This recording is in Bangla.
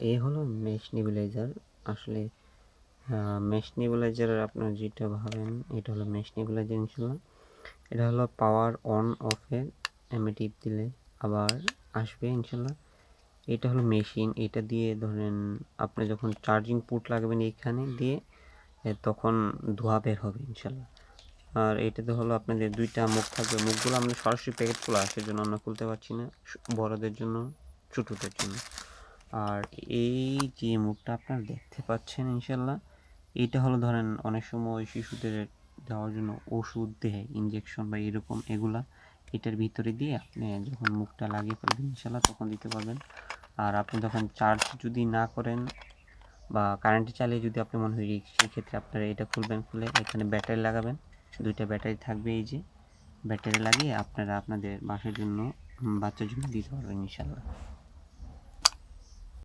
এই হলো মেশ নেবুলাইজার। আসলে মেশ নেবুলাইজারের আপনার যেটা ভাবেন এটা হলো মেশ নেবুলাইজার ইনশাল্লাহ। এটা হলো পাওয়ার অন অফে এমনি টিপ দিলে আবার আসবে ইনশাল্লাহ। এটা হলো মেশিন, এটা দিয়ে ধরেন আপনি যখন চার্জিং পোর্ট লাগাবেন এইখানে দিয়ে তখন ধোঁয়া বের হবে ইনশাল্লাহ। আর এটাতে হলো আপনাদের দুইটা মুখ থাকবে, মুখগুলো আমরা সরাসরি প্যাকেট খোলা সেজন্য আমরা খুলতে পারছি না, বড়দের জন্য ছোটদের জন্য। আর এই যে মুখটা আপনারা দেখতে পাচ্ছেন ইনশাল্লাহ, এইটা হলো ধরেন অনেক সময় শিশুদের দেওয়ার জন্য ওষুধ দেয় ইঞ্জেকশন বা এরকম, এগুলা এটার ভিতরে দিয়ে আপনি যখন মুখটা লাগিয়ে ফেলবেন ইনশাল্লাহ তখন দিতে পারবেন। আর আপনি যখন চার্জ যদি না করেন বা কারেন্টে চালিয়ে যদি আপনি মনে হয় সেক্ষেত্রে আপনারা এটা খুলবেন, খুলে এখানে ব্যাটারি লাগাবেন, দুইটা ব্যাটারি থাকবে, এই যে ব্যাটারি লাগিয়ে আপনারা আপনাদের বাসার জন্য বাচ্চার জন্য দিতে পারবেন ইনশাল্লাহ।